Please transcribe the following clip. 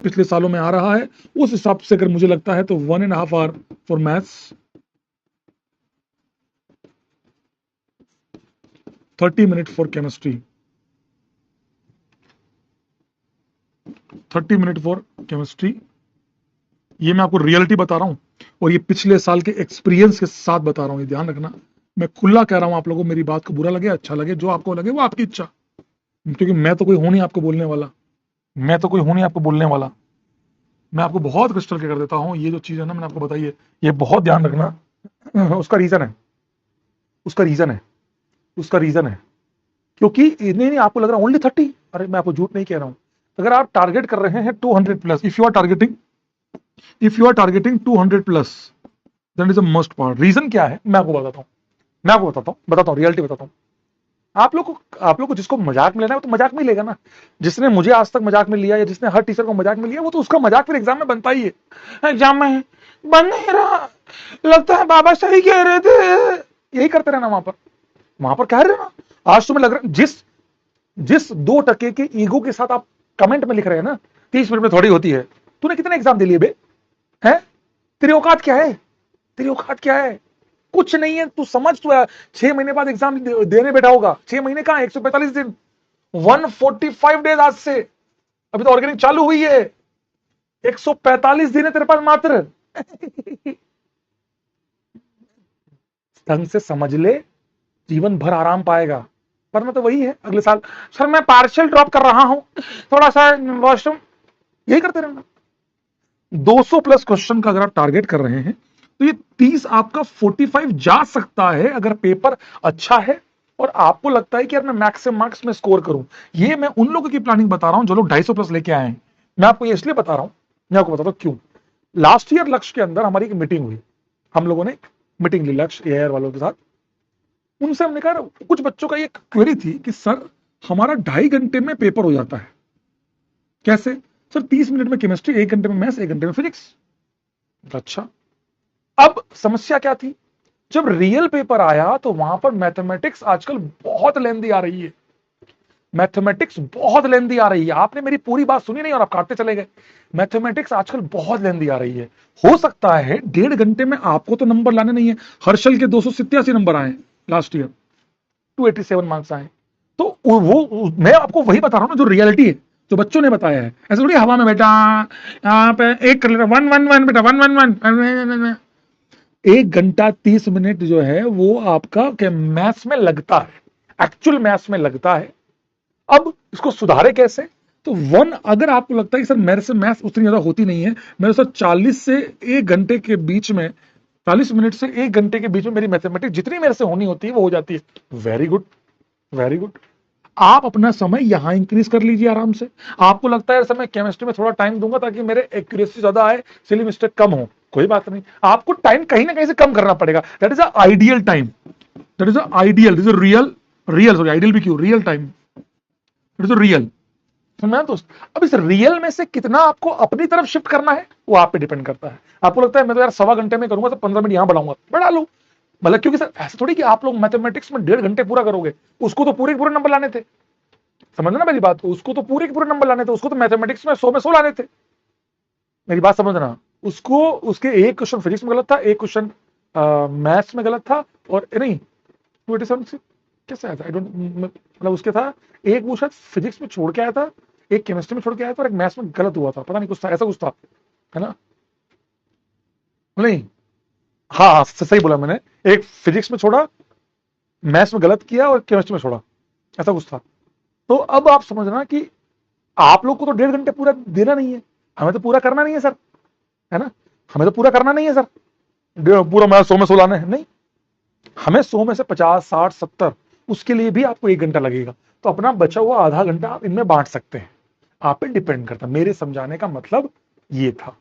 पिछले सालों में आ रहा है, उस हिसाब से अगर मुझे लगता है तो 1.5 hour for maths, 30 minute for chemistry, 30 minute for chemistry. ये मैं आपको रियलिटी बता रहा हूं और ये पिछले साल के एक्सपीरियंस के साथ बता रहा हूं, ये ध्यान रखना। मैं खुला कह रहा हूं आप लोगों को, मेरी बात को बुरा लगे अच्छा लगे, जो आपको लगे वो आपकी इच्छा, क्योंकि मैं तो कोई हूं नहीं आपको बोलने वाला, मैं तो कोई हूं नहीं आपको बोलने वाला। मैं आपको बहुत क्रिस्टल क्लियर कर देता हूं, ये जो चीज है ना मैंने आपको बताई है, ये बहुत ध्यान रखना। उसका रीजन है, उसका रीजन है, उसका रीजन है, क्योंकि नहीं आपको लग रहा है ओनली 30, अरे मैं आपको झूठ नहीं कह रहा हूं। अगर आप टारगेट कर रहे हैं 200 plus, if you are targeting 200 plus, that is a must part. Reason क्या है मैं आपको बताता हूं, बताता हूं रियलिटी बताता हूं। आप लोग को जिसको मजाक में लेना है वो तो मजाक में ही लेगा ना। जिसने मुझे आज तक मजाक में लिया या जिसने हर टीचर को मजाक में लिया, वो तो उसका मजाक फिर एग्जाम में बनता ही है। एग्जाम में बन नहीं रहा, लगता है बाबा सही कह रहे थे, यही करते रहना वहां पर कह रहे ना। आज तुम्हें लग रहा है जिस 2% के ईगो के साथ आप कमेंट में लिख रहे हैं ना 30 मिनट में थोड़ी होती है, तूने कितने एग्जाम दे लिए बे, है तेरी औकात क्या है, तेरी औकात क्या है, कुछ नहीं है। तू समझ, तू 6 महीने बाद एग्जाम देने बैठा होगा, 6 महीने कहां, 145 दिन, 145 डेज आज से, अभी तो ऑर्गेनिक चालू हुई है, 145 दिन है तेरे पास मात्र। ढंग से समझ ले, जीवन भर आराम पाएगा, वरना तो वही है अगले साल, सर मैं पार्शियल ड्रॉप कर रहा हूं, थोड़ा सा वॉशरूम, यही करते रहना। 200 प्लस क्वेश्चन का अगर आप टारगेट कर रहे हैं तो ये 30 आपका 45 जा सकता है अगर पेपर अच्छा है और आपको लगता है कि यार मैं मैक्सिमम मार्क्स में स्कोर करूं। ये मैं उन लोगों की प्लानिंग बता रहा हूं जो लोग 250 प्लस लेके आए हैं। मैं आपको ये इसलिए बता रहा हूं, मैं आपको बताता हूं क्यों। लास्ट ईयर लक्ष्य के अंदर हमारी एक मीटिंग हुई, हम लोगों ने मीटिंग ली लक्ष्य एआईआर वालों के साथ। उनसे हमने कहा, कुछ बच्चों का ये क्वेरी थी कि सर हमारा 2.5 घंटे में पेपर हो जाता है, कैसे सर? 30 मिनट में केमिस्ट्री, 1 घंटे में मैथ्स, 1 घंटे में फिजिक्स। अच्छा, अब समस्या क्या थी, जब रियल पेपर आया तो वहां पर मैथमेटिक्स आजकल बहुत लेंदी आ रही है, मैथमेटिक्स बहुत लेंदी आ रही है। आपने मेरी पूरी बात सुनी नहीं और आप काटते चले गए। मैथमेटिक्स आजकल बहुत लेंदी आ रही है। हो सकता है 1.5 घंटे में आपको तो नंबर लाने नहीं है। हर्षल के 287 नंबर आए लास्ट ईयर, 287 मार्क्स आए। तो मैं आपको वही बता रहा हूं ना जो रियलिटी है, जो बच्चों ने बताया है। ऐसे थोड़ी हवा में बेटा आप एक कर लेना 111 बेटा 111, 1 घंटा 30 मिनट जो है वो आपका मैथ्स में लगता है, एक्चुअल मैथ्स में लगता है। अब इसको सुधारे कैसे? तो अगर आपको लगता है कि सर मेरे से मैथ्स उतनी ज्यादा होती नहीं है, मेरे साथ 40 से 1 घंटे के बीच में, 40 मिनट से 1 घंटे के बीच में मेरी मैथमेटिक्स जितनी मेरे से होनी होती है वो हो जाती है, वेरी गुड, वेरी गुड। आप अपना समय यहां इंक्रीज कर लीजिए आराम से। आपको लगता है सर मैं केमिस्ट्री में थोड़ा टाइम दूंगा ताकि मेरे एक्यूरेसी ज्यादा आए, सिली मिस्टेक कम हो, कोई बात नहीं, आपको टाइम कहीं ना कहीं से कम करना पड़ेगा। That is ideal time, that is ideal, this is real, sorry ideal भी क्यों, real time, that is real. सुनना है दोस्त, अब इस रियल में से कितना आपको अपनी तरफ शिफ्ट करना है वो आप पे डिपेंड करता है। आपको लगता है मैं तो यार 1.25 घंटे में करूंगा तो 15 मिनट यहां बढ़ाऊंगा, बढ़ा लो, मतलब क्योंकि सर ऐसा थोड़ी कि आप लोग मैथमेटिक्स में 1.5 घंटे पूरा करोगे, उसको तो पूरे पूरे नंबर लाने थे, समझना ना मेरी बात, उसको तो पूरे पूरे नंबर लाने थे, उसको तो मैथमेटिक्स में 100 में 100 लाने थे, मेरी बात समझना। उसको उसके एक क्वेश्चन फिजिक्स में गलत था, एक क्वेश्चन मैथ्स में गलत था, और नहीं 27 कैसे आया था, आई डोंट, मतलब उसके था एक वो शायद फिजिक्स में छोड़ के आया था, एक केमिस्ट्री में छोड़ के आया था और एक मैथ्स में गलत हुआ था, पता नहीं कुछ था, ऐसा कुछ था, है ना? नहीं, हाँ हाँ सही बोला मैंने, एक फिजिक्स में छोड़ा, मैथ्स में गलत किया और केमिस्ट्री में छोड़ा, ऐसा कुछ था। तो अब आप समझना कि आप लोग को तो 1.5 घंटे पूरा देना नहीं है, हमें तो पूरा करना नहीं है सर, है ना? हमें तो पूरा करना नहीं है सर, पूरा मैं 100 में 100 लाने हैं, नहीं, हमें 100 में से 50, 60, 70, उसके लिए भी आपको 1 घंटा लगेगा। तो अपना बचा हुआ आधा घंटा आप इनमें बांट सकते हैं, आप पे डिपेंड करता है। मेरे समझाने का मतलब ये था।